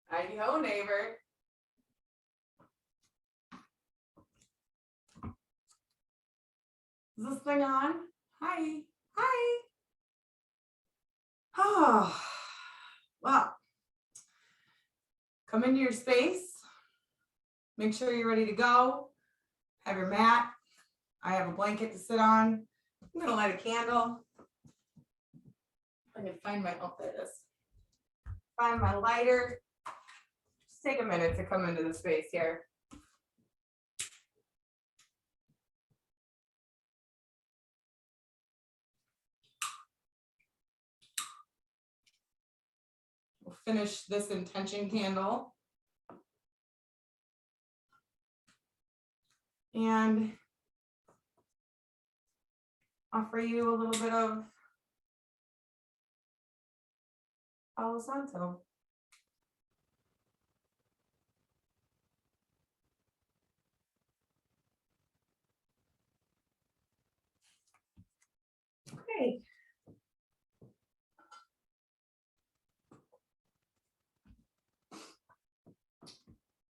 Heidi ho, neighbor. Is this thing on? Hi. Hi. Oh, well, come into your space. Make sure you're ready to go. Have your mat. I have a blanket to sit on. I'm going to light a candle. I can find my, oh, there it is. Find my lighter. Just take a minute to come into the space here. We'll finish this intention candle. And offer you a little bit of Palo Santo. Okay.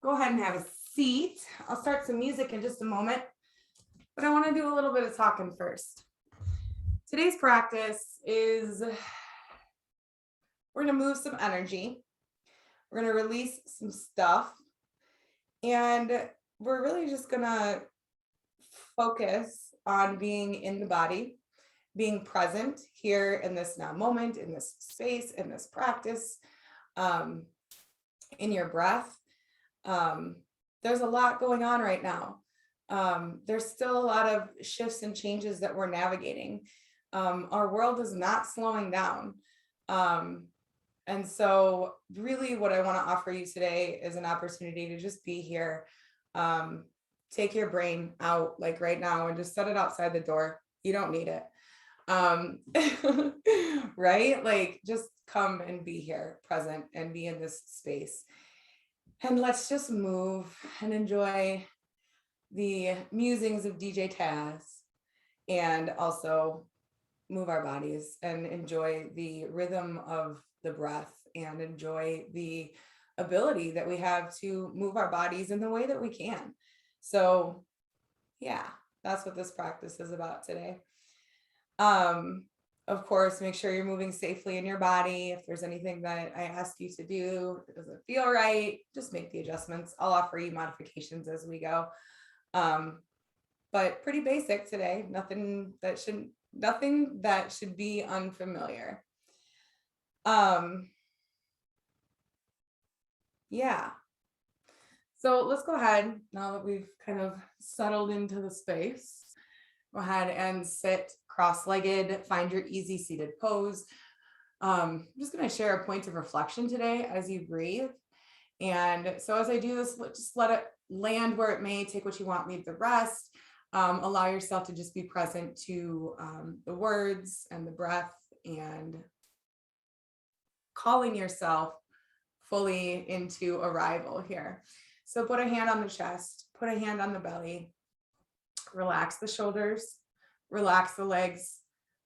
Go ahead and have a seat. I'll start some music in just a moment, but I want to do a little bit of talking first. Today's practice is we're going to move some energy. We're going to release some stuff. And we're really just going to focus on being in the body, being present here in this now moment, in this space, in this practice, in your breath. There's a lot going on right now. There's still a lot of shifts and changes that we're navigating. Our world is not slowing down. And so really what I want to offer you today is an opportunity to just be here. Take your brain out like right now and just set it outside the door. You don't need it. Right? Like just come and be here, present, and be in this space. And let's just move and enjoy the musings of DJ Taz, and also move our bodies and enjoy the rhythm of the breath and enjoy the ability that we have to move our bodies in the way that we can. So yeah, that's what this practice is about today. Of course, make sure you're moving safely in your body. If there's anything that I ask you to do that doesn't feel right, just make the adjustments. I'll offer you modifications as we go. But pretty basic today. Nothing that should be unfamiliar. Yeah. So let's go ahead, now that we've kind of settled into the space, go ahead and sit cross-legged, find your easy seated pose. I'm just going to share a point of reflection today as you breathe. And so as I do this, just let it land where it may, take what you want, leave the rest. Allow yourself to just be present to the words and the breath, and calling yourself fully into arrival here. So put a hand on the chest, put a hand on the belly, relax the shoulders, relax the legs,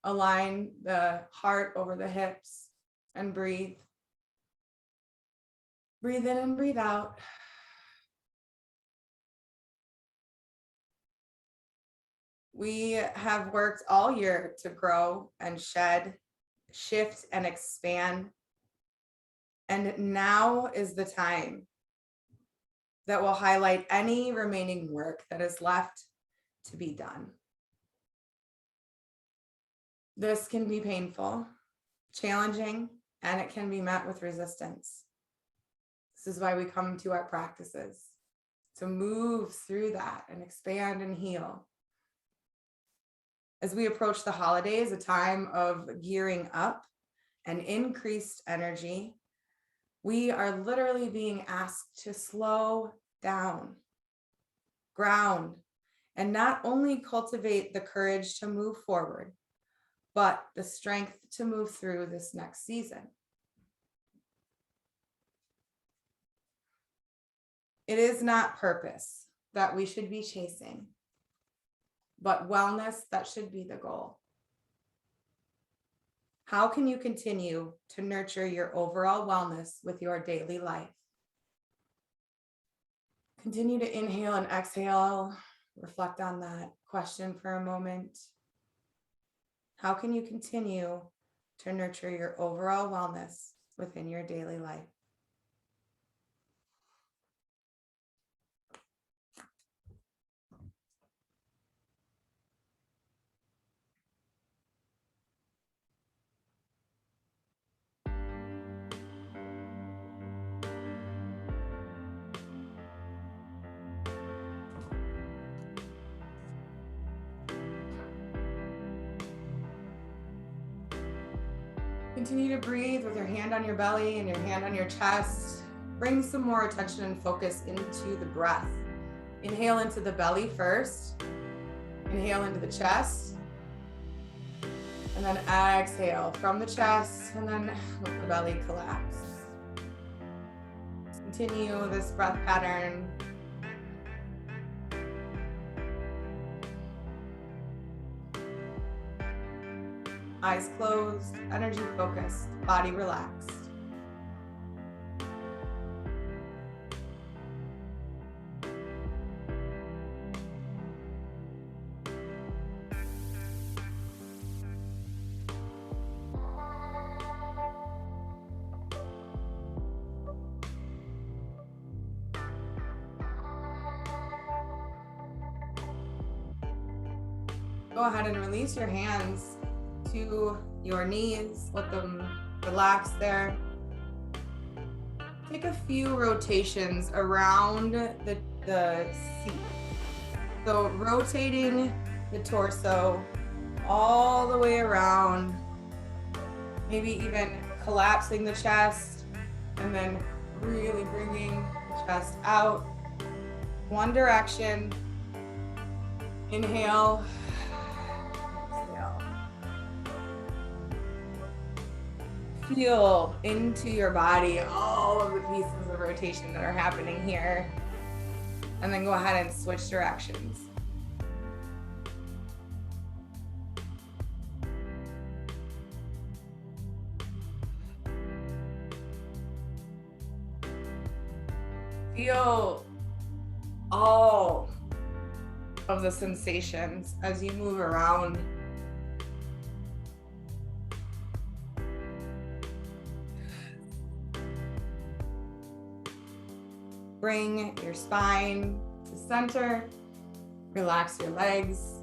align the heart over the hips, and breathe. Breathe in and breathe out. We have worked all year to grow and shed, shift and expand. And now is the time that will highlight any remaining work that is left to be done. This can be painful, challenging, and it can be met with resistance. This is why we come to our practices, to move through that and expand and heal. As we approach the holidays, a time of gearing up and increased energy, we are literally being asked to slow down, ground, and not only cultivate the courage to move forward, but the strength to move through this next season. It is not purpose that we should be chasing, but wellness that should be the goal. How can you continue to nurture your overall wellness with your daily life? Continue to inhale and exhale. Reflect on that question for a moment. How can you continue to nurture your overall wellness within your daily life? Continue to breathe with your hand on your belly and your hand on your chest. Bring some more attention and focus into the breath. Inhale into the belly first. Inhale into the chest. And then exhale from the chest, and then let the belly collapse. Continue this breath pattern. Eyes closed, energy focused, body relaxed. Go ahead and release your hands to your knees. Let them relax there. Take a few rotations around the seat. So rotating the torso all the way around, maybe even collapsing the chest, and then really bringing the chest out. One direction. Inhale. Feel into your body all of the pieces of rotation that are happening here. And then go ahead and switch directions. Feel all of the sensations as you move around. Bring your spine to center. Relax your legs.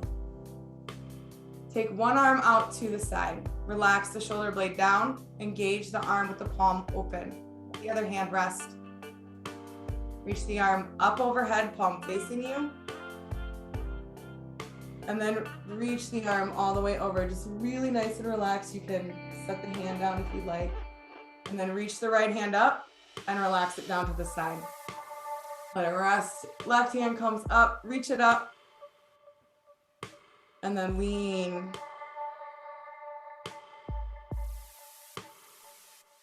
Take one arm out to the side. Relax the shoulder blade down. Engage the arm with the palm open. The other hand rest. Reach the arm up overhead, palm facing you. And then reach the arm all the way over. Just really nice and relaxed. You can set the hand down if you'd like. And then reach the right hand up and relax it down to the side. Let it rest. Left hand comes up, reach it up. And then lean.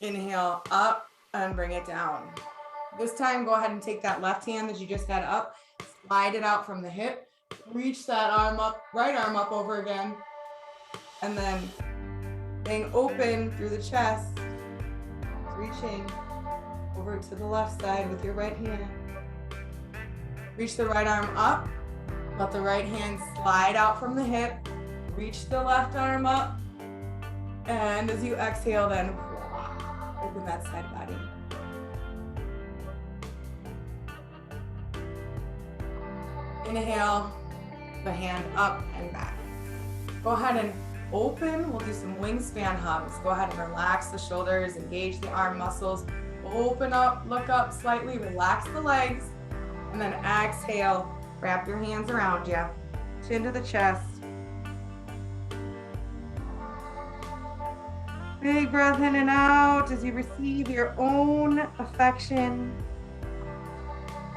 Inhale up and bring it down. This time, go ahead and take that left hand that you just had up, slide it out from the hip, reach that arm up, right arm up over again. And then staying open through the chest, reaching over to the left side with your right hand. Reach the right arm up, let the right hand slide out from the hip, reach the left arm up, and as you exhale, then open that side body. Inhale, the hand up and back. Go ahead and open. We'll do some wingspan hugs. Go ahead and relax the shoulders, engage the arm muscles, open up, look up slightly, relax the legs. And then exhale, wrap your hands around you, chin to the chest. Big breath in and out as you receive your own affection.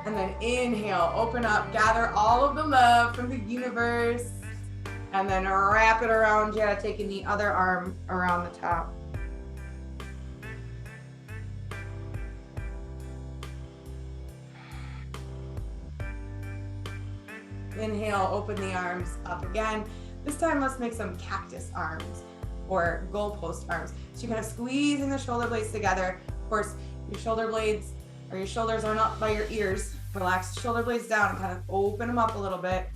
And then inhale, open up, gather all of the love from the universe. And then wrap it around you, taking the other arm around the top. Inhale, open the arms up again. This time, let's make some cactus arms or goalpost arms. So you're kind of squeezing the shoulder blades together. Of course, your shoulder blades or your shoulders are not by your ears. Relax the shoulder blades down and kind of open them up a little bit.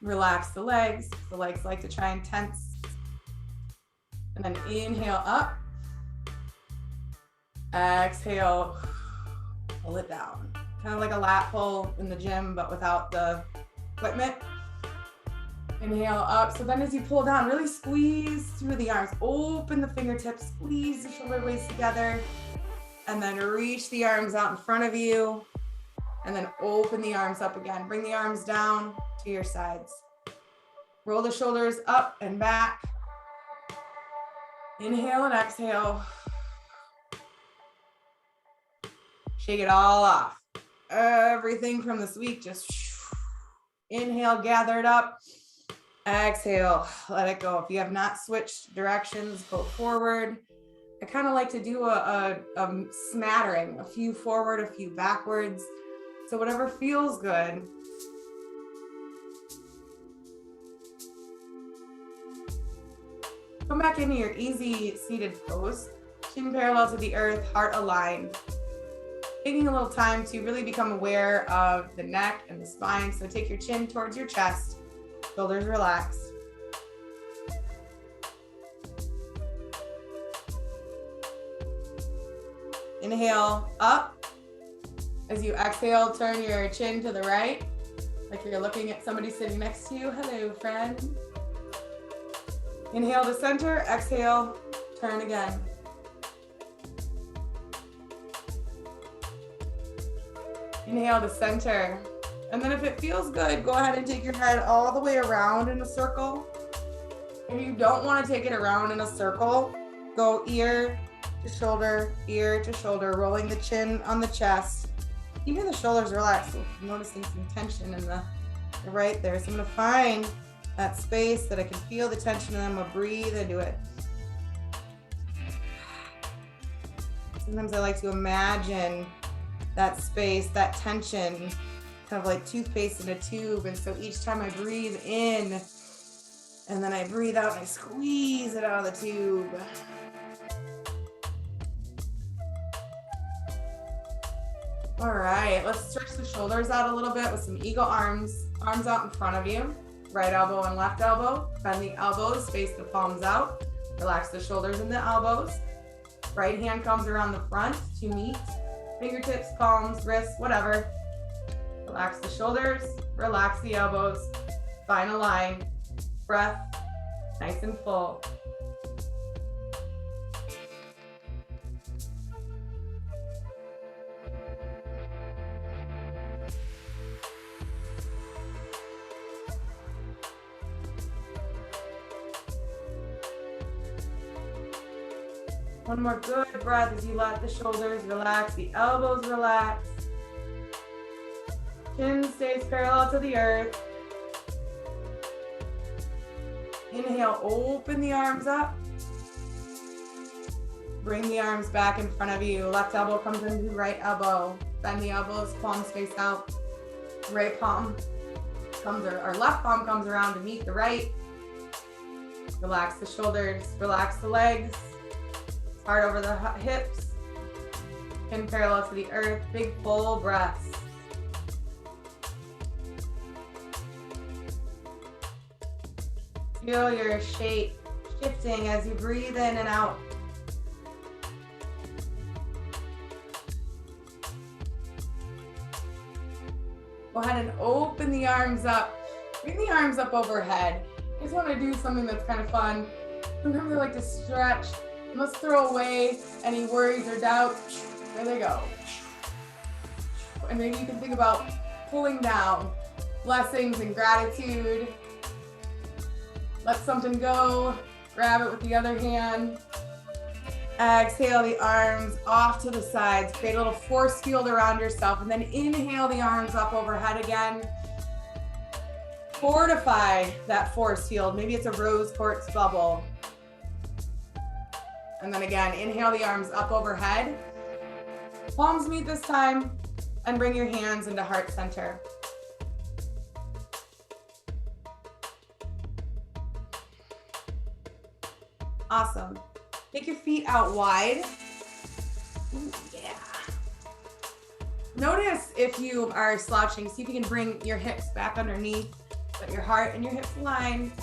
Relax the legs. The legs like to try and tense. And then inhale up. Exhale, pull it down. Kind of like a lat pull in the gym, but without the equipment. Inhale up. So then as you pull down, really squeeze through the arms. Open the fingertips, squeeze the shoulder blades together. And then reach the arms out in front of you. And then open the arms up again. Bring the arms down to your sides. Roll the shoulders up and back. Inhale and exhale. Shake it all off. Everything from this week, just inhale, gather it up. Exhale, let it go. If you have not switched directions, go forward. I kind of like to do a smattering, a few forward, a few backwards. So whatever feels good. Come back into your easy seated pose. Chin parallel to the earth, heart aligned. Taking a little time to really become aware of the neck and the spine. So take your chin towards your chest, shoulders relaxed. Inhale up. As you exhale, turn your chin to the right, like you're looking at somebody sitting next to you. Hello, friend. Inhale to center, exhale, turn again. Inhale to center. And then if it feels good, go ahead and take your head all the way around in a circle. If you don't want to take it around in a circle, go ear to shoulder, rolling the chin on the chest. Even the shoulders relaxed. So noticing some tension in the right there. So I'm going to find that space that I can feel the tension and I'm going to breathe into it. Sometimes I like to imagine that space, that tension, kind of like toothpaste in a tube. And so each time I breathe in and then I breathe out and I squeeze it out of the tube. All right, let's stretch the shoulders out a little bit with some eagle arms. Arms out in front of you, right elbow and left elbow. Bend the elbows, face the palms out. Relax the shoulders and the elbows. Right hand comes around the front to meet. Fingertips, palms, wrists, whatever. Relax the shoulders, relax the elbows. Final line, breath, nice and full. One more good breath as you let the shoulders relax, the elbows relax. Chin stays parallel to the earth. Inhale, open the arms up. Bring the arms back in front of you. Left elbow comes into right elbow. Bend the elbows, palms face out. Right palm comes, or left palm comes around to meet the right. Relax the shoulders, relax the legs. Heart over the hips, chin parallel to the earth, big full breaths. Feel your shape shifting as you breathe in and out. Go ahead and open the arms up. Bring the arms up overhead. I just want to do something that's kind of fun. Sometimes I like to stretch. Let's throw away any worries or doubts. There they go. And maybe you can think about pulling down blessings and gratitude. Let something go. Grab it with the other hand. Exhale the arms off to the sides. Create a little force field around yourself. And then inhale the arms up overhead again. Fortify that force field. Maybe it's a rose quartz bubble. And then again, inhale the arms up overhead. Palms meet this time, and bring your hands into heart center. Awesome. Take your feet out wide. Ooh, yeah. Notice if you are slouching, see if you can bring your hips back underneath, let your heart and your hips align.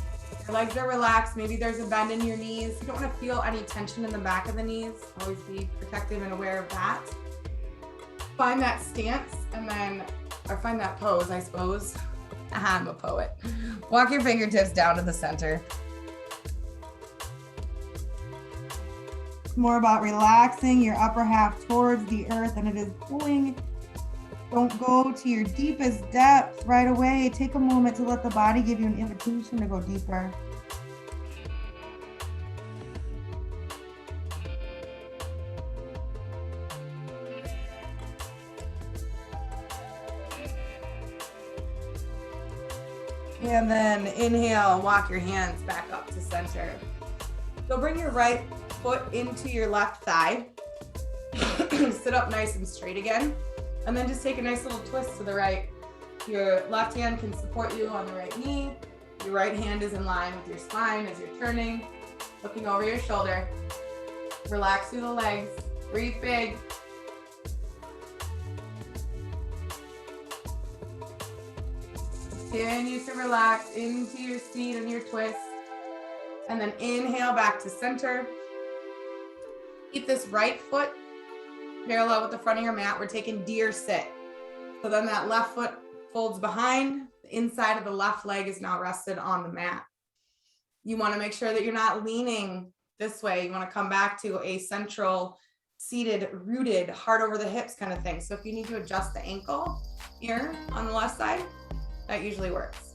Your legs are relaxed. Maybe there's a bend in your knees. You don't want to feel any tension in the back of the knees. Always be protective and aware of that. Find that stance and then, or find that pose, I suppose. I'm a poet. Walk your fingertips down to the center. It's more about relaxing your upper half towards the earth than it is pulling. Don't go to your deepest depth right away. Take a moment to let the body give you an invitation to go deeper. And then inhale, walk your hands back up to center. So bring your right foot into your left thigh. Sit up nice and straight again. And then just take a nice little twist to the right. Your left hand can support you on the right knee. Your right hand is in line with your spine as you're turning, looking over your shoulder. Relax through the legs. Breathe big. Continue to relax into your seat and your twist. And then inhale back to center. Keep this right foot parallel with the front of your mat. We're taking deer sit. So then that left foot folds behind. The inside of the left leg is now rested on the mat. You want to make sure that you're not leaning this way. You want to come back to a central, seated, rooted, heart over the hips kind of thing. So if you need to adjust the ankle here on the left side, that usually works.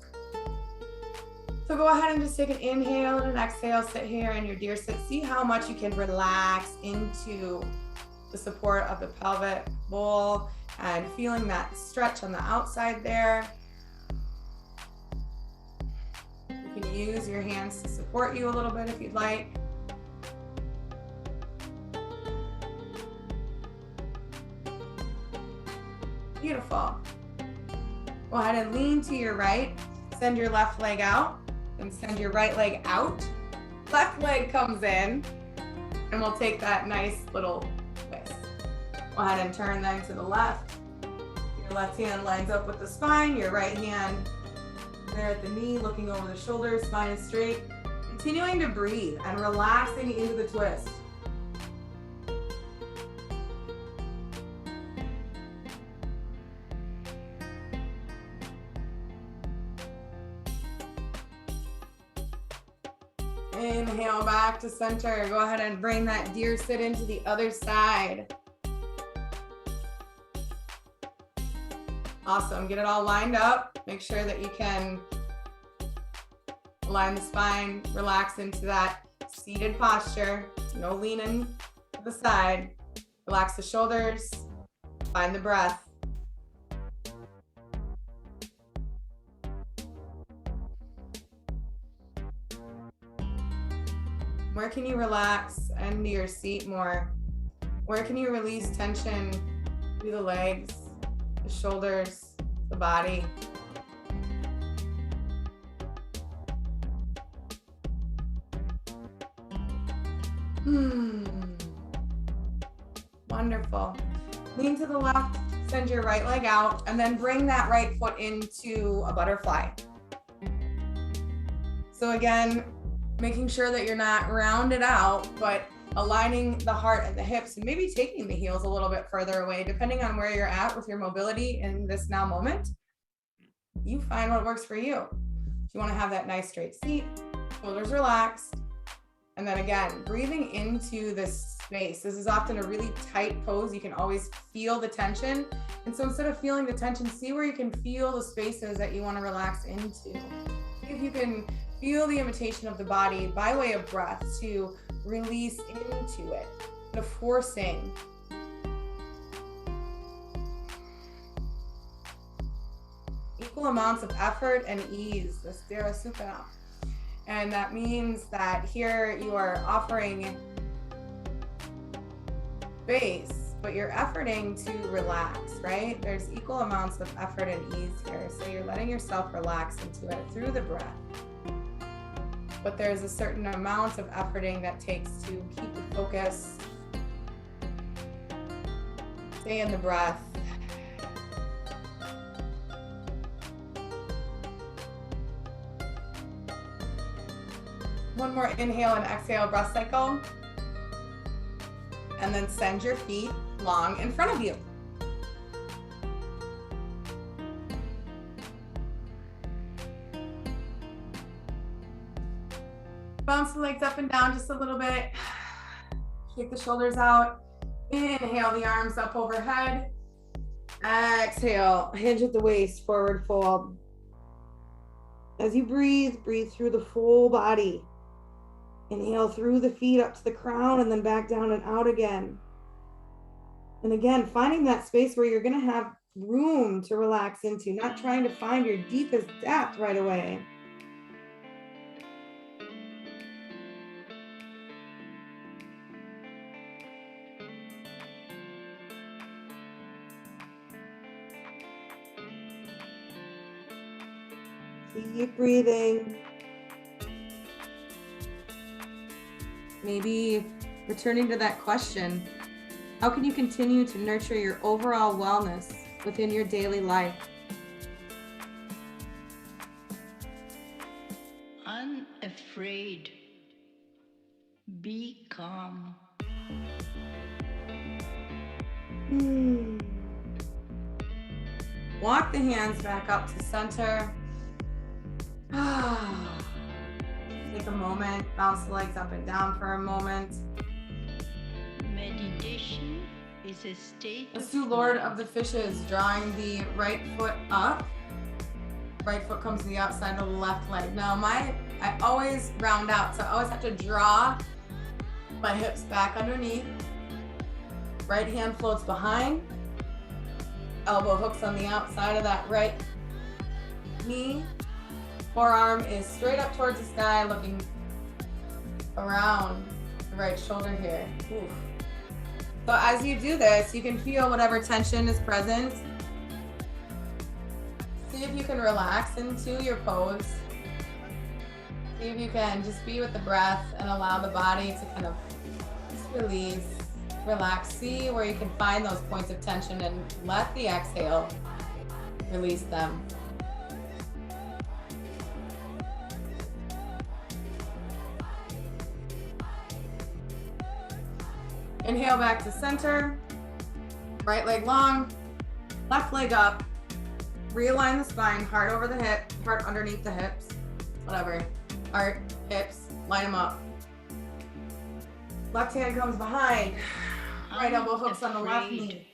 So go ahead and just take an inhale and an exhale, sit here in your deer sit. See how much you can relax into the support of the pelvic bowl and feeling that stretch on the outside there. You can use your hands to support you a little bit if you'd like. Beautiful. Go ahead and lean to your right. Send your left leg out and send your right leg out. Left leg comes in and we'll take that nice little twist. Go ahead and turn then to the left. Your left hand lines up with the spine. Your right hand there at the knee, looking over the shoulders, spine is straight. Continuing to breathe and relaxing into the twist. Inhale back to center. Go ahead and bring that deer sit into the other side. Awesome. Get it all lined up. Make sure that you can align the spine, relax into that seated posture. No leaning to the side. Relax the shoulders. Find the breath. Where can you relax into your seat more? Where can you release tension through the legs, the shoulders, the body? Wonderful. Lean to the left, send your right leg out, and then bring that right foot into a butterfly. So again, making sure that you're not rounded out, but aligning the heart and the hips and maybe taking the heels a little bit further away, depending on where you're at with your mobility in this now moment. You find what works for you. You want to have that nice straight seat, shoulders relaxed. And then again, breathing into this space. This is often a really tight pose. You can always feel the tension. And so instead of feeling the tension, see where you can feel the spaces that you want to relax into. See if you can feel the invitation of the body by way of breath to release into it, the forcing. Equal amounts of effort and ease, the Sthira Sukhana. And that means that here you are offering space, but you're efforting to relax, right? There's equal amounts of effort and ease here. So you're letting yourself relax into it through the breath. But there's a certain amount of efforting that takes to keep the focus, stay in the breath, One more inhale and exhale, breath cycle. And then send your feet long in front of you. Bounce the legs up and down just a little bit. Shake the shoulders out. Inhale the arms up overhead. Exhale, hinge at the waist, forward fold. As you breathe, breathe through the full body. Inhale through the feet up to the crown and then back down and out again. And again, finding that space where you're going to have room to relax into, not trying to find your deepest depth right away. Keep breathing. Maybe returning to that question, how can you continue to nurture your overall wellness within your daily life? Unafraid. Be calm. Walk the hands back up to center. Take a moment, bounce the legs up and down for a moment. Meditation is a state. Let's do Lord of the Fishes, drawing the right foot up. Right foot comes to the outside of the left leg. Now I always round out, so I always have to draw my hips back underneath. Right hand floats behind. Elbow hooks on the outside of that right knee. Forearm is straight up towards the sky, looking around the right shoulder here. Oof. So as you do this, you can feel whatever tension is present. See if you can relax into your pose. See if you can just be with the breath and allow the body to kind of just release, relax. See where you can find those points of tension and let the exhale release them. Inhale back to center, right leg long, left leg up, realign the spine, heart over the hip, heart underneath the hips, whatever, heart, hips, line them up. Left hand comes behind, right elbow hooks on the left knee.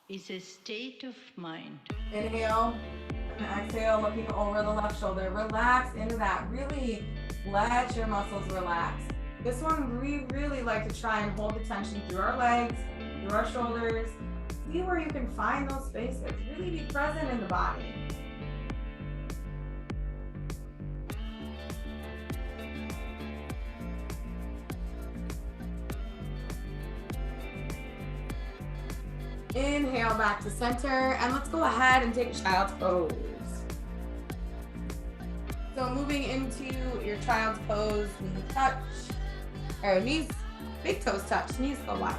It's a state of mind. Inhale and exhale, looking over the left shoulder. Relax into that, really let your muscles relax. This one, we really like to try and hold the tension through our legs, through our shoulders. See where you can find those spaces. Really be present in the body. Inhale back to center, and let's go ahead and take child's pose. So moving into your child's pose, knee touch. Or knees, big toes touch, knees go wide.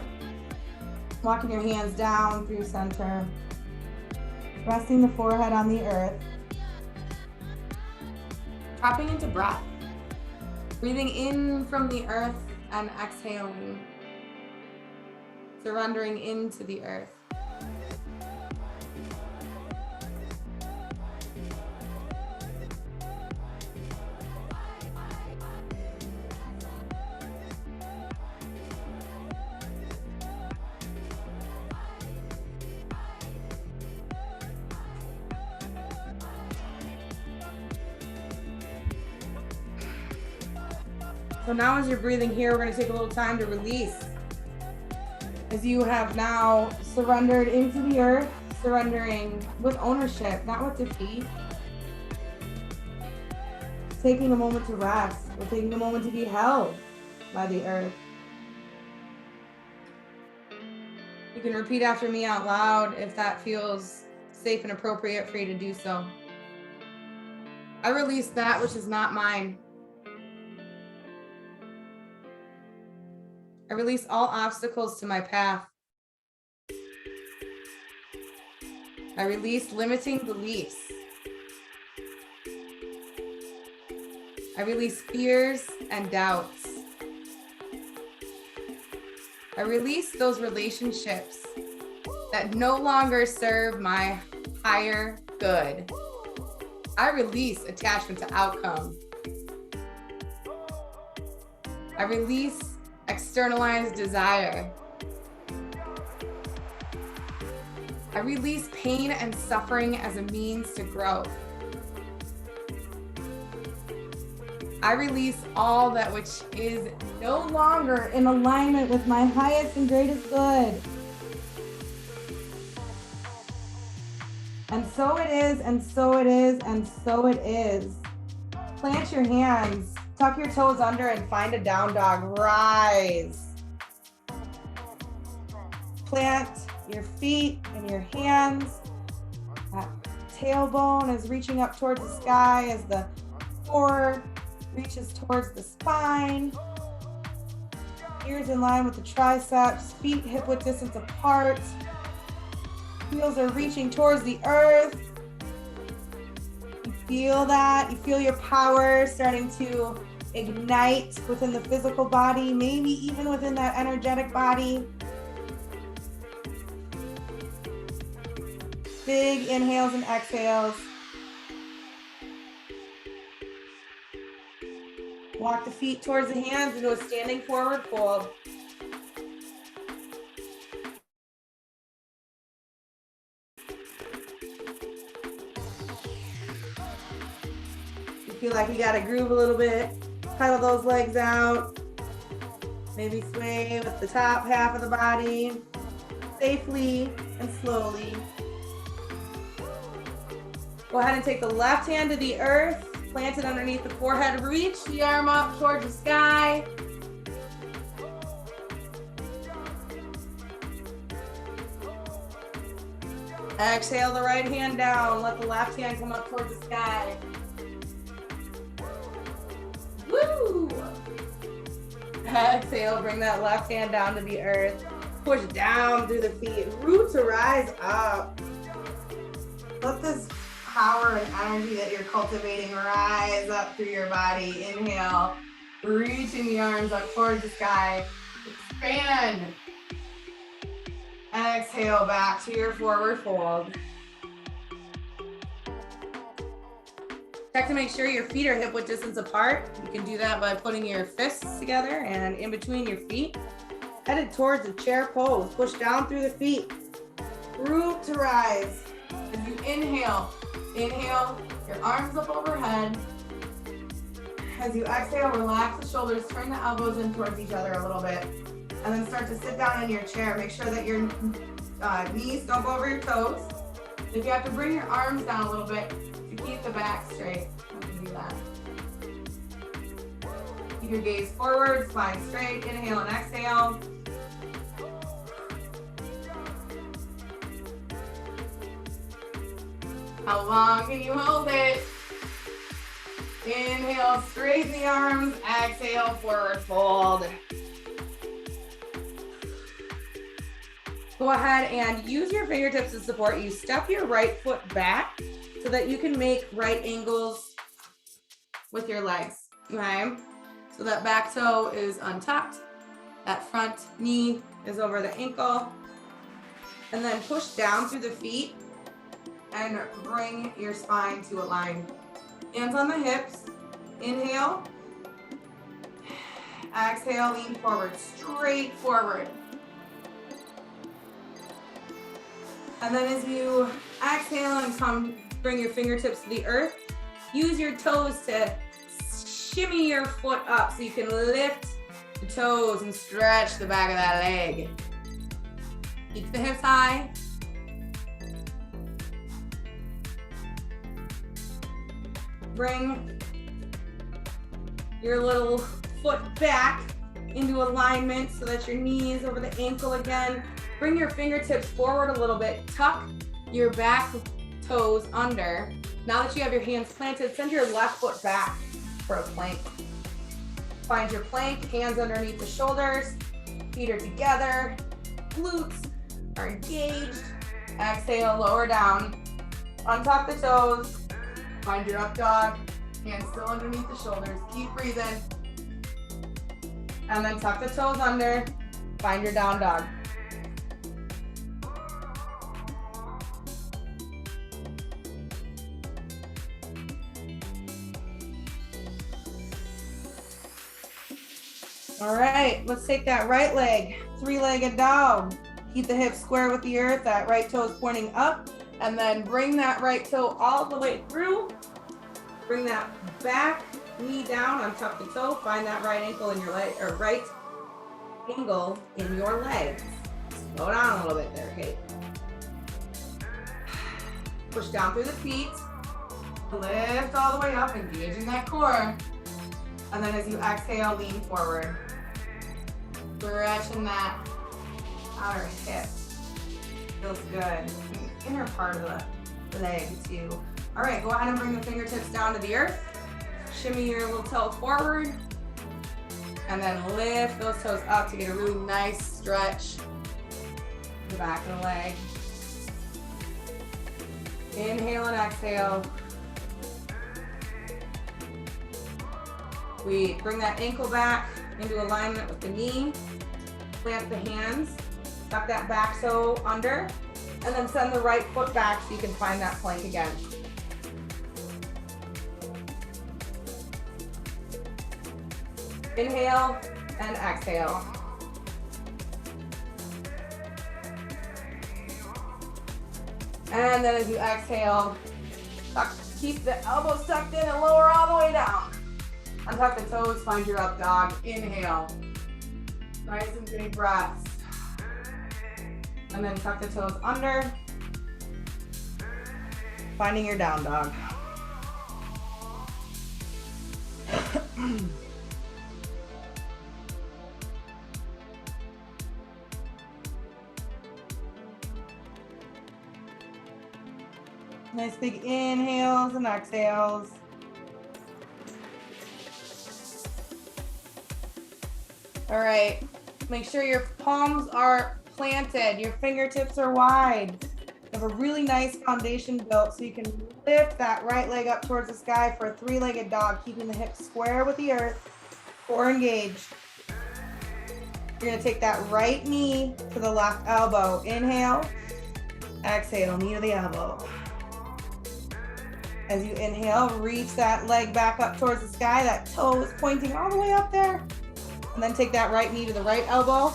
Walking your hands down through center. Resting the forehead on the earth. Dropping into breath. Breathing in from the earth and exhaling. Surrendering into the earth. So now as you're breathing here, we're going to take a little time to release. As you have now surrendered into the earth, surrendering with ownership, not with defeat. Taking a moment to rest. We're taking a moment to be held by the earth. You can repeat after me out loud if that feels safe and appropriate for you to do so. I release that which is not mine. I release all obstacles to my path. I release limiting beliefs. I release fears and doubts. I release those relationships that no longer serve my higher good. I release attachment to outcome. I release externalized desire. I release pain and suffering as a means to growth. I release all that which is no longer in alignment with my highest and greatest good. And so it is, and so it is, and so it is. Plant your hands, tuck your toes under, and find a down dog. Rise. Plant your feet and your hands. That tailbone is reaching up towards the sky as the core reaches towards the spine. Ears in line with the triceps, feet hip width distance apart. Heels are reaching towards the earth. You feel that. You feel your power starting to ignite within the physical body, maybe even within that energetic body. Big inhales and exhales. Walk the feet towards the hands into a standing forward fold. You feel like you gotta groove a little bit. Pedal those legs out. Maybe sway with the top half of the body. Safely and slowly. Go ahead and take the left hand to the earth. Plant it underneath the forehead. Reach the arm up towards the sky. Exhale the right hand down. Let the left hand come up towards the sky. Woo! Exhale, bring that left hand down to the earth. Push down through the feet. Root to rise up. Let this power and energy that you're cultivating rise up through your body. Inhale, reaching the arms up towards the sky. Expand. Exhale back to your forward fold. Check to make sure your feet are hip width distance apart. You can do that by putting your fists together and in between your feet. Headed towards the chair pose. Push down through the feet. Root to rise. As you inhale, your arms up overhead. As you exhale, relax the shoulders, turn the elbows in towards each other a little bit. And then start to sit down in your chair. Make sure that your knees don't go over your toes. If you have to bring your arms down a little bit to keep the back straight, you can do that. Keep your gaze forward, spine straight. Inhale and exhale. How long can you hold it? Inhale, straighten the arms. Exhale, forward fold. Go ahead and use your fingertips to support you. Step your right foot back so that you can make right angles with your legs, okay? So that back toe is untucked. That front knee is over the ankle. And then push down through the feet and bring your spine to align. Hands on the hips. Inhale. Exhale, lean forward, straight forward. And then as you exhale and bring your fingertips to the earth, use your toes to shimmy your foot up so you can lift the toes and stretch the back of that leg. Keep the hips high. Bring your little foot back into alignment so that your knee is over the ankle again. Bring your fingertips forward a little bit. Tuck your back toes under. Now that you have your hands planted, send your left foot back for a plank. Find your plank, hands underneath the shoulders, feet are together, glutes are engaged. Exhale, lower down. Untuck the toes. Find your up dog. Hands still underneath the shoulders. Keep breathing. And then tuck the toes under. Find your down dog. All right, let's take that right leg, three-legged dog. Keep the hips square with the earth, that right toe is pointing up, and then bring that right toe all the way through. Bring that back knee down, untuck the toe, find that right ankle in your leg, or right angle in your legs. Slow down a little bit there, Kate. Push down through the feet, lift all the way up, engaging that core. And then as you exhale, lean forward. Stretching that outer hip. Feels good. The inner part of the leg too. All right, go ahead and bring the fingertips down to the earth. Shimmy your little toe forward. And then lift those toes up to get a really nice stretch in the back of the leg. Inhale and exhale. We bring that ankle back into alignment with the knee. Plant the hands. Tuck that back toe under. And then send the right foot back so you can find that plank again. Inhale and exhale. And then as you exhale, keep the elbows tucked in and lower all the way down. Untuck the toes, find your up dog. Inhale. Nice and big breaths. And then tuck the toes under. Finding your down dog. Nice big inhales and exhales. All right, make sure your palms are planted, your fingertips are wide. You have a really nice foundation built so you can lift that right leg up towards the sky for a three-legged dog, keeping the hips square with the earth, core engaged. You're gonna take that right knee to the left elbow. Inhale, exhale, knee to the elbow. As you inhale, reach that leg back up towards the sky. That toe is pointing all the way up there. And then take that right knee to the right elbow.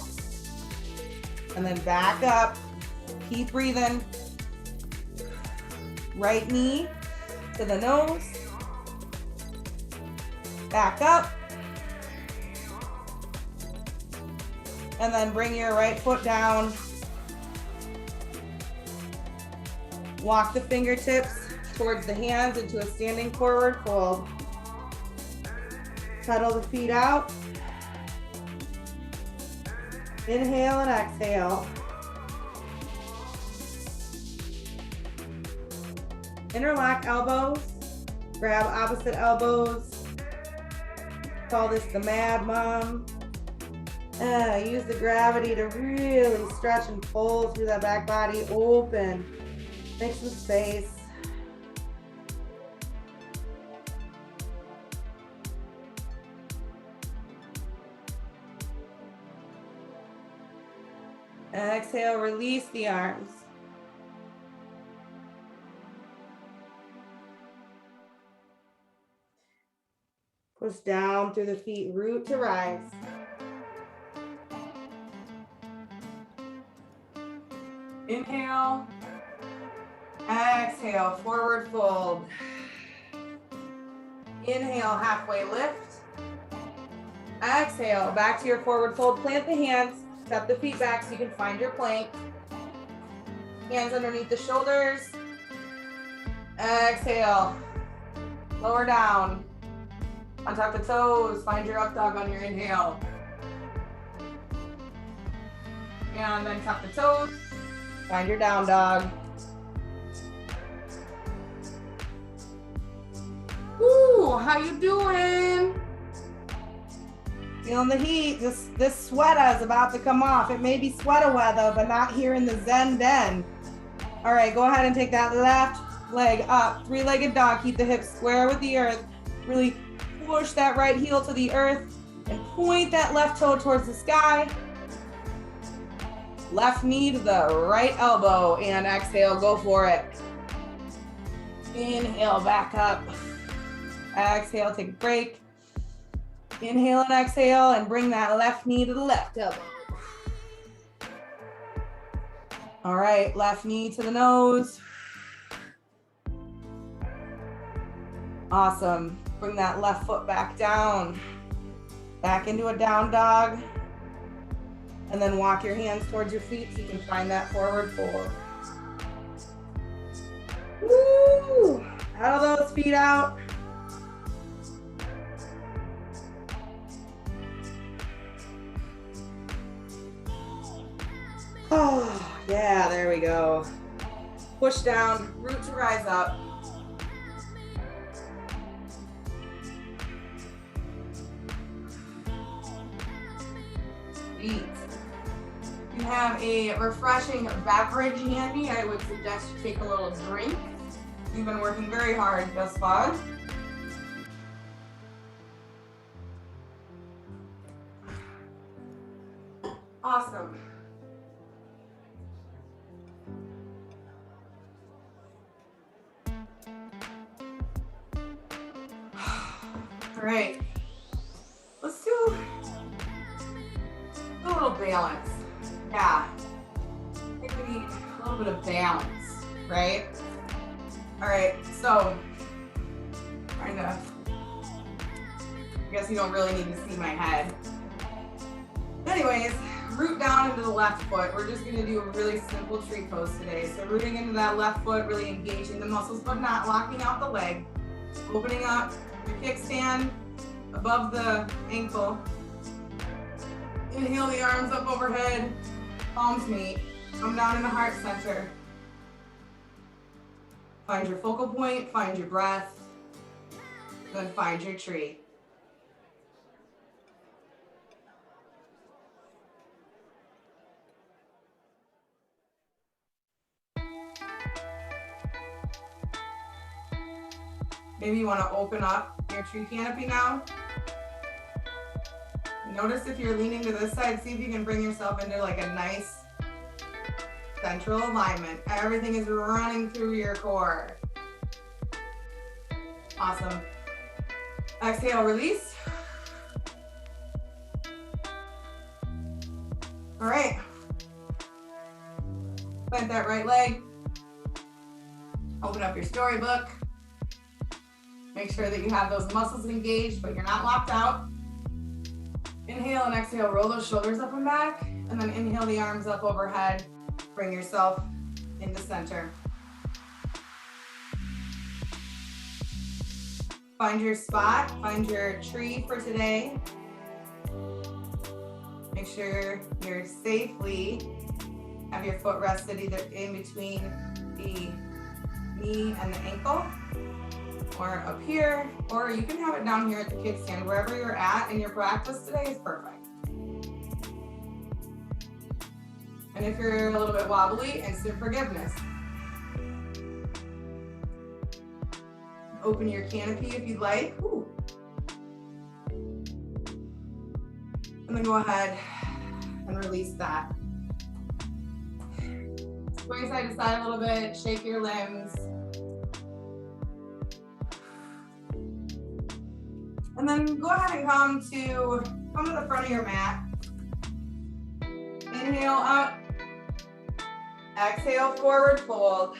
And then back up. Keep breathing. Right knee to the nose. Back up. And then bring your right foot down. Walk the fingertips towards the hands into a standing forward fold. Pedal the feet out. Inhale and exhale. Interlock elbows. Grab opposite elbows. Call this the Mad Mom. Use the gravity to really stretch and pull through that back body. Open. Make some space. Exhale, release the arms. Push down through the feet, root to rise. Inhale, exhale, forward fold. Inhale, halfway lift. Exhale, back to your forward fold. Plant the hands. Step the feet back so you can find your plank. Hands underneath the shoulders. Exhale. Lower down. Untuck the toes. Find your up dog on your inhale. And then tuck the toes. Find your down dog. Woo, how you doing? Feeling the heat. This sweater is about to come off. It may be sweater weather, but not here in the Zen den. All right, go ahead and take that left leg up. Three-legged dog. Keep the hips square with the earth. Really push that right heel to the earth and point that left toe towards the sky. Left knee to the right elbow and exhale, go for it. Inhale, back up. Exhale, take a break. Inhale and exhale and bring that left knee to the left elbow. All right, left knee to the nose. Awesome. Bring that left foot back down. Back into a down dog. And then walk your hands towards your feet so you can find that forward fold. Woo! Paddle those feet out. Oh, yeah, there we go. Push down, root to rise up. Sweet. If you have a refreshing beverage handy, I would suggest you take a little drink. You've been working very hard thus far. Awesome. All right, let's do a little balance. Yeah, I think we need a little bit of balance, right? All right, so I guess you don't really need to see my head. Anyways, root down into the left foot. We're just gonna do a really simple tree pose today. So rooting into that left foot, really engaging the muscles, but not locking out the leg. Opening up your kickstand above the ankle. Inhale the arms up overhead, palms meet. Come down in the heart center. Find your focal point, find your breath, then find your tree. Maybe you want to open up your tree canopy now. Notice if you're leaning to this side, see if you can bring yourself into like a nice central alignment. Everything is running through your core. Awesome. Exhale, release. All right. Plant that right leg. Open up your storybook. Make sure that you have those muscles engaged, but you're not locked out. Inhale and exhale, roll those shoulders up and back, and then inhale the arms up overhead. Bring yourself into center. Find your spot, find your tree for today. Make sure you're safely, have your foot rested either in between the knee and the ankle, or up here, or you can have it down here at the kickstand. Wherever you're at in your practice today is perfect. And if you're a little bit wobbly, instant forgiveness. Open your canopy if you'd like. Ooh. And then go ahead and release that. Swing side to side a little bit, shake your limbs. And then go ahead and come to the front of your mat. Inhale up. Exhale, forward fold.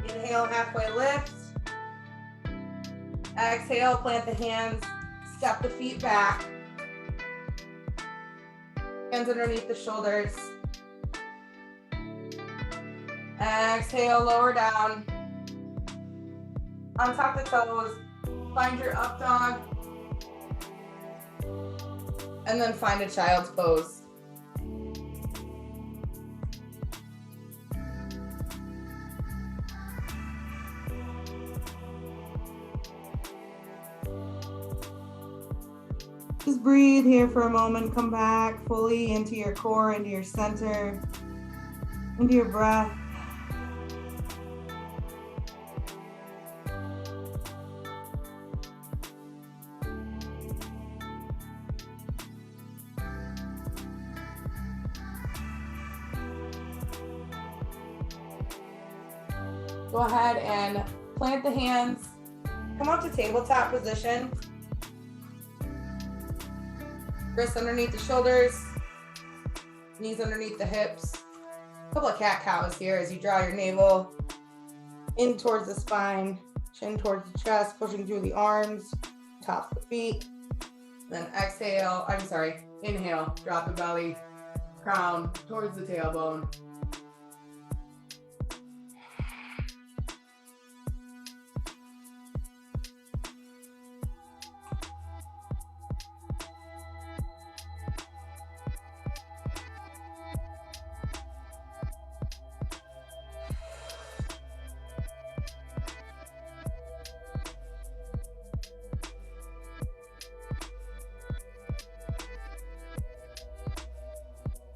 Inhale, halfway lift. Exhale, plant the hands, step the feet back. Hands underneath the shoulders. Exhale, lower down. Untuck the toes. Find your up dog. And then find a child's pose. Just breathe here for a moment. Come back fully into your core, into your center, into your breath. Go ahead and plant the hands. Come up to tabletop position. Wrists underneath the shoulders. Knees underneath the hips. A couple of cat cows here as you draw your navel in towards the spine, chin towards the chest, pushing through the arms, tops of the feet. Then inhale, drop the belly, crown towards the tailbone.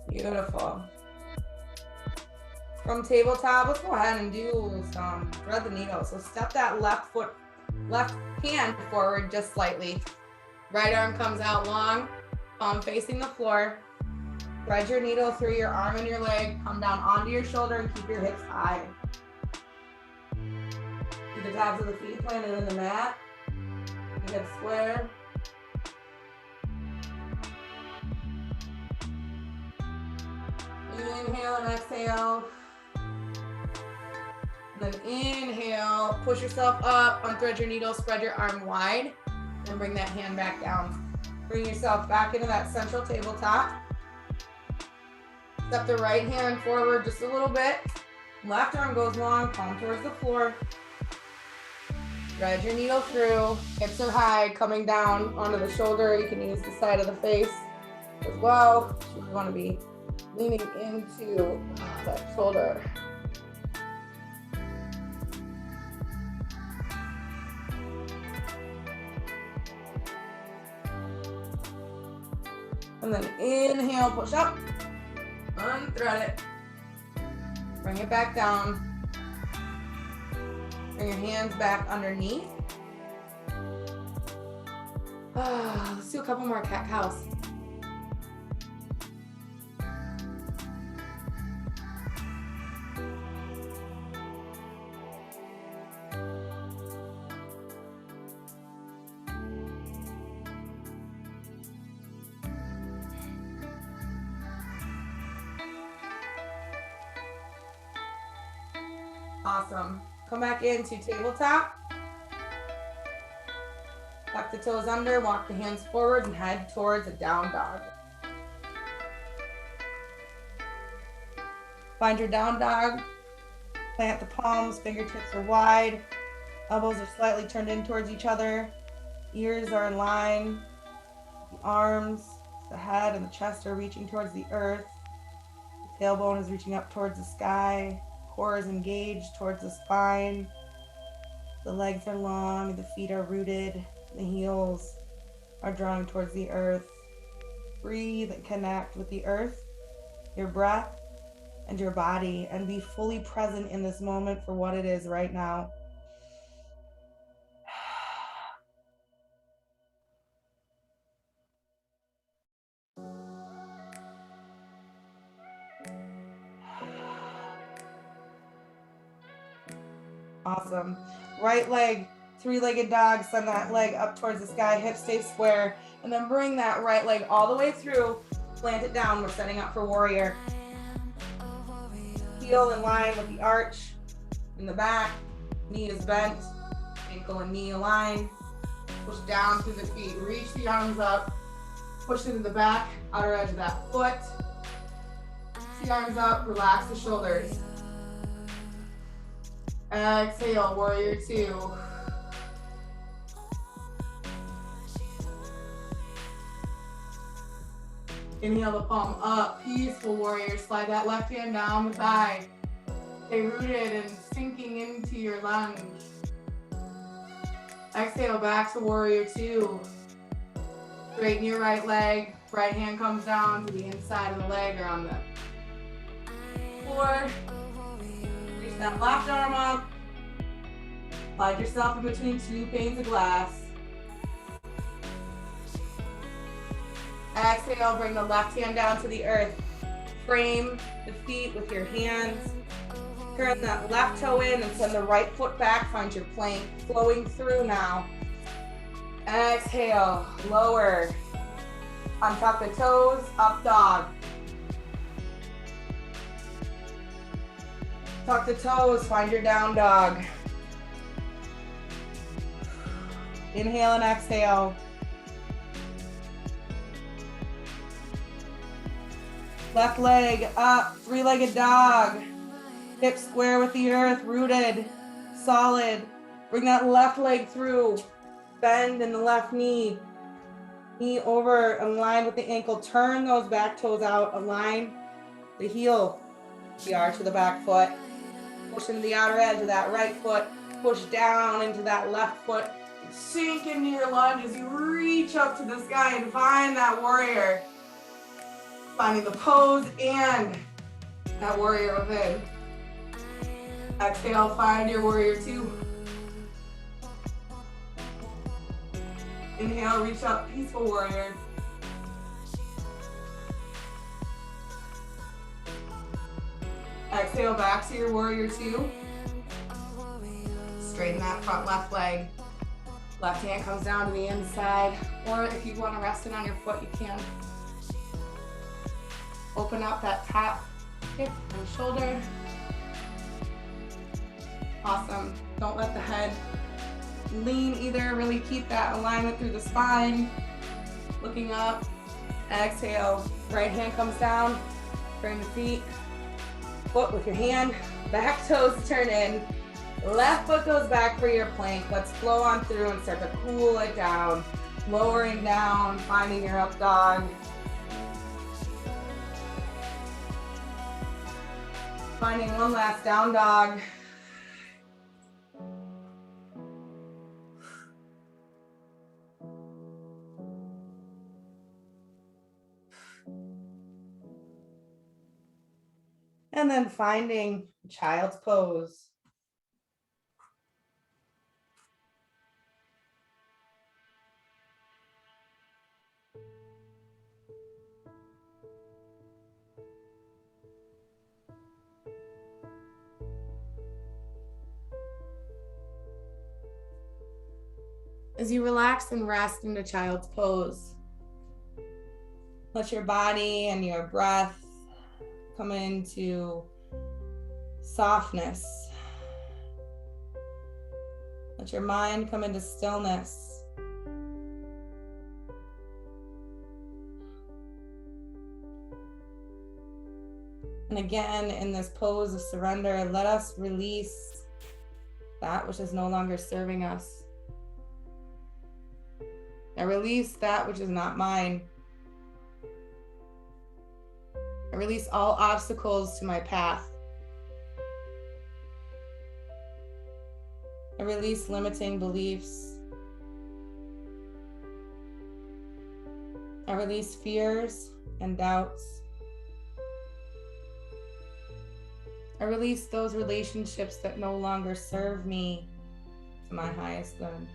Beautiful. From tabletop, let's go ahead and do some thread the needle. So step that left hand forward just slightly. Right arm comes out long, palm facing the floor. Thread your needle through your arm and your leg. Come down onto your shoulder and keep your hips high. Keep the tops of the feet planted in the mat. Your hips square. Inhale and exhale. And then inhale, push yourself up, unthread your needle, spread your arm wide, and bring that hand back down. Bring yourself back into that central tabletop. Step the right hand forward just a little bit. Left arm goes long, palm towards the floor. Thread your needle through. Hips are high, coming down onto the shoulder. You can use the side of the face as well. You want to be leaning into that shoulder. And then inhale, push up, unthread it, bring it back down, bring your hands back underneath. Let's do a couple more cat cows. Awesome. Come back into tabletop. Tuck the toes under, walk the hands forward and head towards a down dog. Find your down dog. Plant the palms, fingertips are wide. Elbows are slightly turned in towards each other. Ears are in line. The arms, the head and the chest are reaching towards the earth. The tailbone is reaching up towards the sky. Core is engaged towards the spine. The legs are long, the feet are rooted, the heels are drawing towards the earth. Breathe and connect with the earth, your breath, and your body, and be fully present in this moment for what it is right now. Awesome. Right leg, three-legged dog, send that leg up towards the sky, hips stay square, and then bring that right leg all the way through, plant it down. We're setting up for warrior. Heel in line with the arch in the back, knee is bent, ankle and knee align. Push down through the feet, reach the arms up, push into the back, outer edge of that foot. Reach the arms up, relax the shoulders. Exhale, warrior two. Inhale the palm up, peaceful warrior. Slide that left hand down the thigh. Stay rooted and sinking into your lunge. Exhale, back to warrior two. Straighten your right leg. Right hand comes down to the inside of the leg or on the floor. Reach that left arm up. Slide yourself in between two panes of glass. Exhale, bring the left hand down to the earth. Frame the feet with your hands. Turn that left toe in and send the right foot back. Find your plank flowing through now. Exhale, lower. Untuck the toes, up dog. Tuck the toes, find your down dog. Inhale and exhale. Left leg up, three-legged dog. Hips square with the earth, rooted, solid. Bring that left leg through. Bend in the left knee. Knee over, align with the ankle. Turn those back toes out. Align the heel, the arch of the back foot. Push into the outer edge of that right foot. Push down into that left foot. Sink into your lunge as you reach up to the sky and find that warrior. Finding the pose and that warrior within. Exhale, find your warrior two. Inhale, reach up, peaceful warrior. Exhale, back to your warrior two. Straighten that front left leg. Left hand comes down to the inside, or if you want to rest it on your foot, you can. Open up that top hip and shoulder. Awesome. Don't let the head lean either. Really keep that alignment through the spine. Looking up. Exhale. Right hand comes down. Bring the feet. Foot with your hand. Back toes turn in. Left foot goes back for your plank. Let's flow on through and start to cool it down. Lowering down, finding your up dog. Finding one last down dog. And then finding child's pose. As you relax and rest into child's pose, let your body and your breath come into softness. Let your mind come into stillness. And again, in this pose of surrender, let us release that which is no longer serving us. I release that which is not mine. I release all obstacles to my path. I release limiting beliefs. I release fears and doubts. I release those relationships that no longer serve me to my highest good.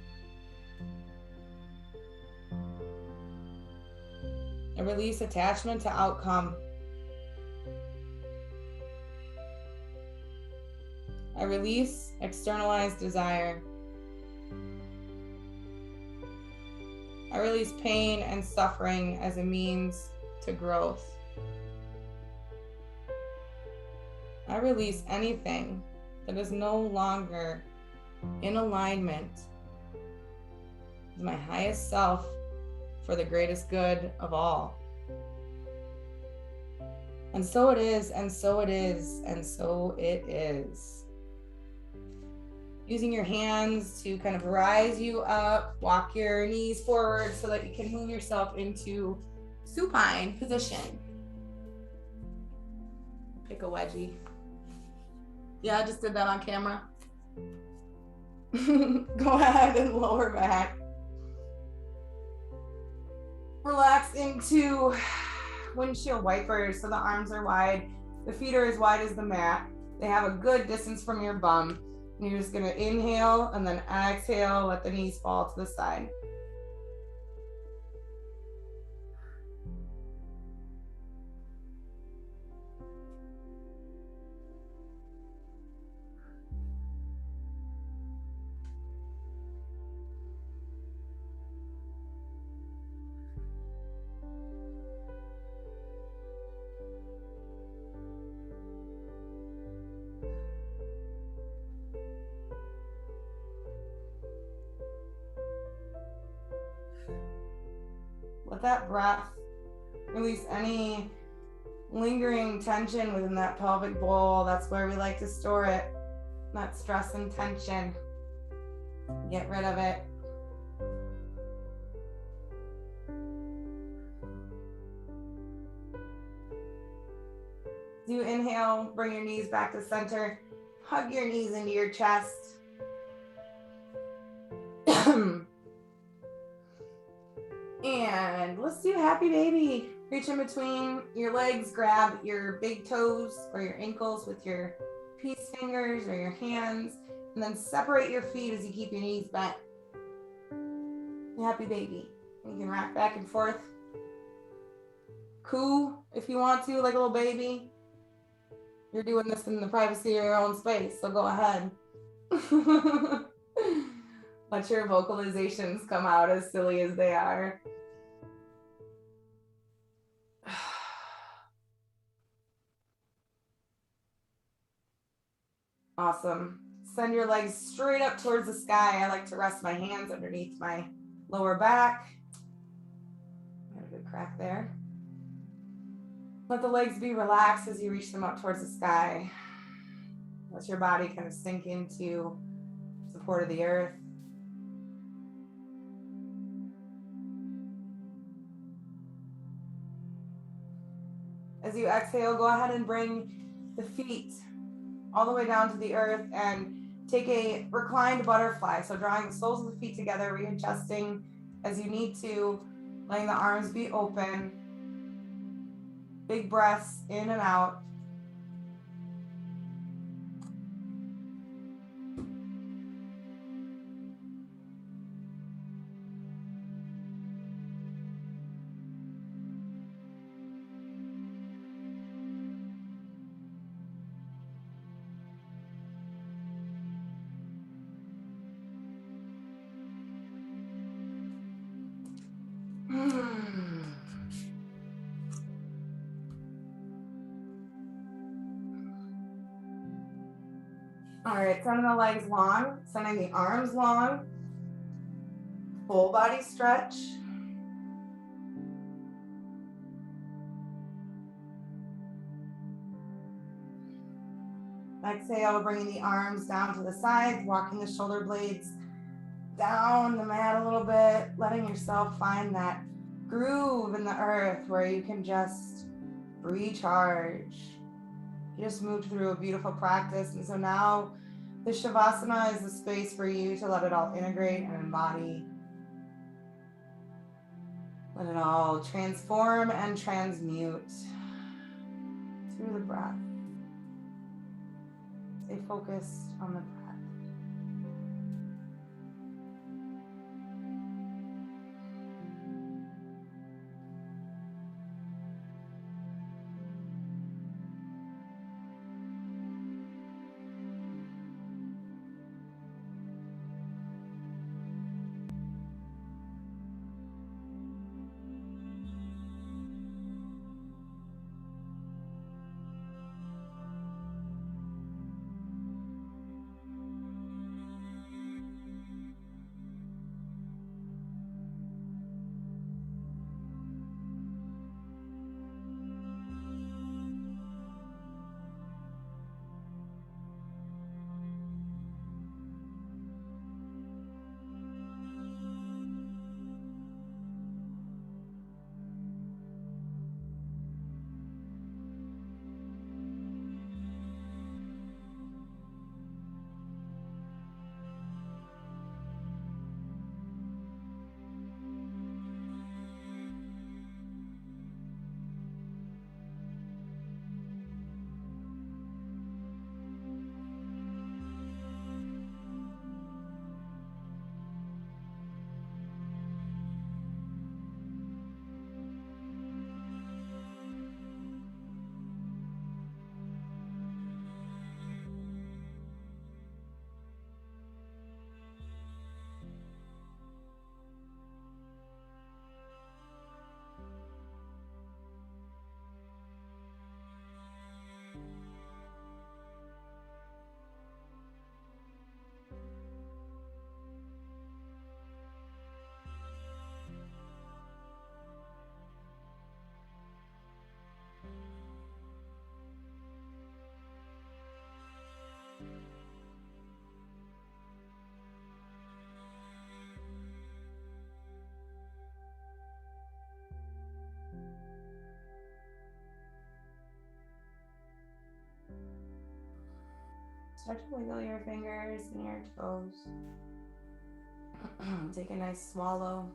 I release attachment to outcome. I release externalized desire. I release pain and suffering as a means to growth. I release anything that is no longer in alignment with my highest self for the greatest good of all. And so it is, and so it is, and so it is. Using your hands to kind of rise you up, walk your knees forward so that you can move yourself into supine position. Pick a wedgie. Yeah, I just did that on camera. Go ahead and lower back. Relax into windshield wipers so the arms are wide. The feet are as wide as the mat. They have a good distance from your bum. And you're just gonna inhale and then exhale, let the knees fall to the side. that breath. Release any lingering tension within that pelvic bowl. That's where we like to store it. That stress and tension. Get rid of it. As you inhale, bring your knees back to center. Hug your knees into your chest. And let's do happy baby. Reach in between your legs, grab your big toes or your ankles with your peace fingers or your hands, and then separate your feet as you keep your knees bent. Happy baby. You can rock back and forth. Coo if you want to, like a little baby. You're doing this in the privacy of your own space, so go ahead. Let your vocalizations come out as silly as they are. Awesome. Send your legs straight up towards the sky. I like to rest my hands underneath my lower back. Got a good crack there. Let the legs be relaxed as you reach them up towards the sky. Let your body kind of sink into support of the earth. As you exhale, go ahead and bring the feet all the way down to the earth and take a reclined butterfly. So drawing the soles of the feet together, readjusting as you need to, letting the arms be open. Big breaths in and out. All right, sending the legs long, sending the arms long, full body stretch. Exhale, bringing the arms down to the sides, walking the shoulder blades down the mat a little bit, letting yourself find that groove in the earth where you can just recharge. You just moved through a beautiful practice, and so now the Shavasana is the space for you to let it all integrate and embody. Let it all transform and transmute through the breath. Stay focused on the breath. Start to wiggle your fingers and your toes. Take a nice swallow.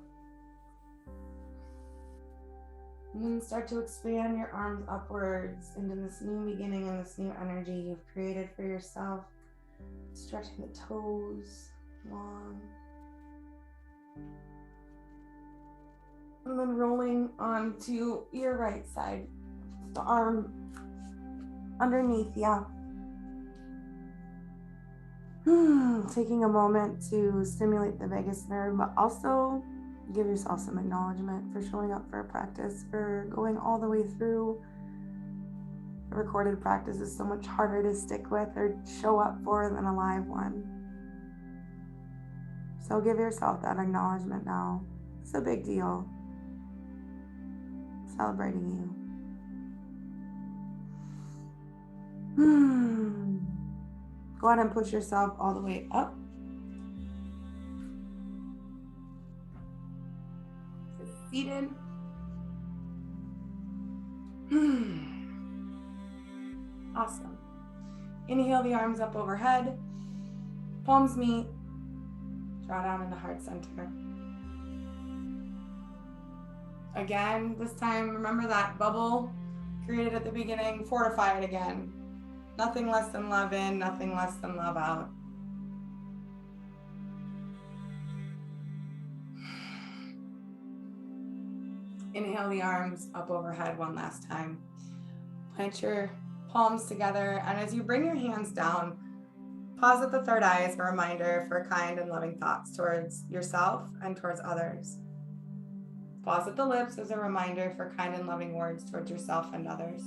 And then start to expand your arms upwards into this new beginning and this new energy you've created for yourself. Stretching the toes long. And then rolling onto your right side. The arm underneath you. Taking a moment to stimulate the vagus nerve, but also give yourself some acknowledgement for showing up for a practice, for going all the way through. A recorded practice is so much harder to stick with or show up for than a live one. So give yourself that acknowledgement now. It's a big deal. Celebrating you. Go ahead and push yourself all the way up. Seated. Awesome. Inhale the arms up overhead. Palms meet. Draw down into heart center. Again, this time, remember that bubble created at the beginning. Fortify it again. Nothing less than love in, nothing less than love out. Inhale the arms up overhead one last time. Plant your palms together, and as you bring your hands down, pause at the third eye as a reminder for kind and loving thoughts towards yourself and towards others. Pause at the lips as a reminder for kind and loving words towards yourself and others.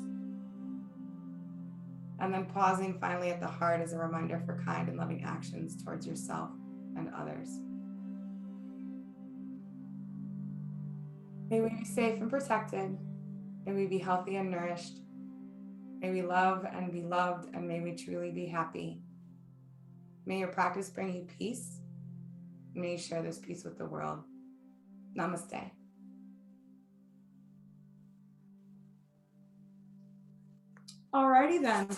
And then pausing finally at the heart as a reminder for kind and loving actions towards yourself and others. May we be safe and protected. May we be healthy and nourished. May we love and be loved, and may we truly be happy. May your practice bring you peace. May you share this peace with the world. Namaste. Alrighty then.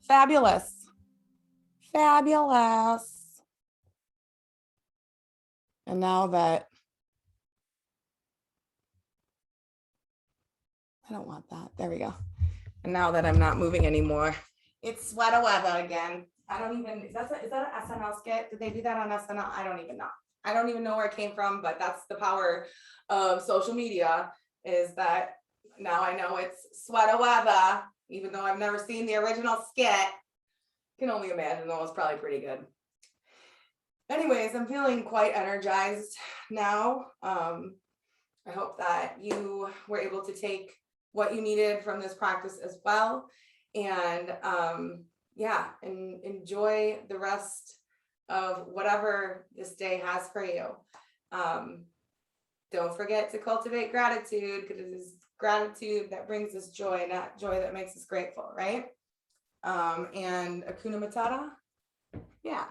Fabulous. Fabulous. And now that I don't want that. There we go. And now that I'm not moving anymore, it's sweater weather again. I don't even, is that an SNL skit? Did they do that on SNL? I don't even know. I don't even know where it came from, but that's the power of social media, is that now I know it's sweater weather, even though I've never seen the original skit. I can only imagine that was probably pretty good. Anyways, I'm feeling quite energized now. I hope that you were able to take what you needed from this practice as well. And and enjoy the rest of whatever this day has for you. Don't forget to cultivate gratitude, because it is gratitude that brings us joy, not joy that makes us grateful, right? And Hakuna Matata. Yeah.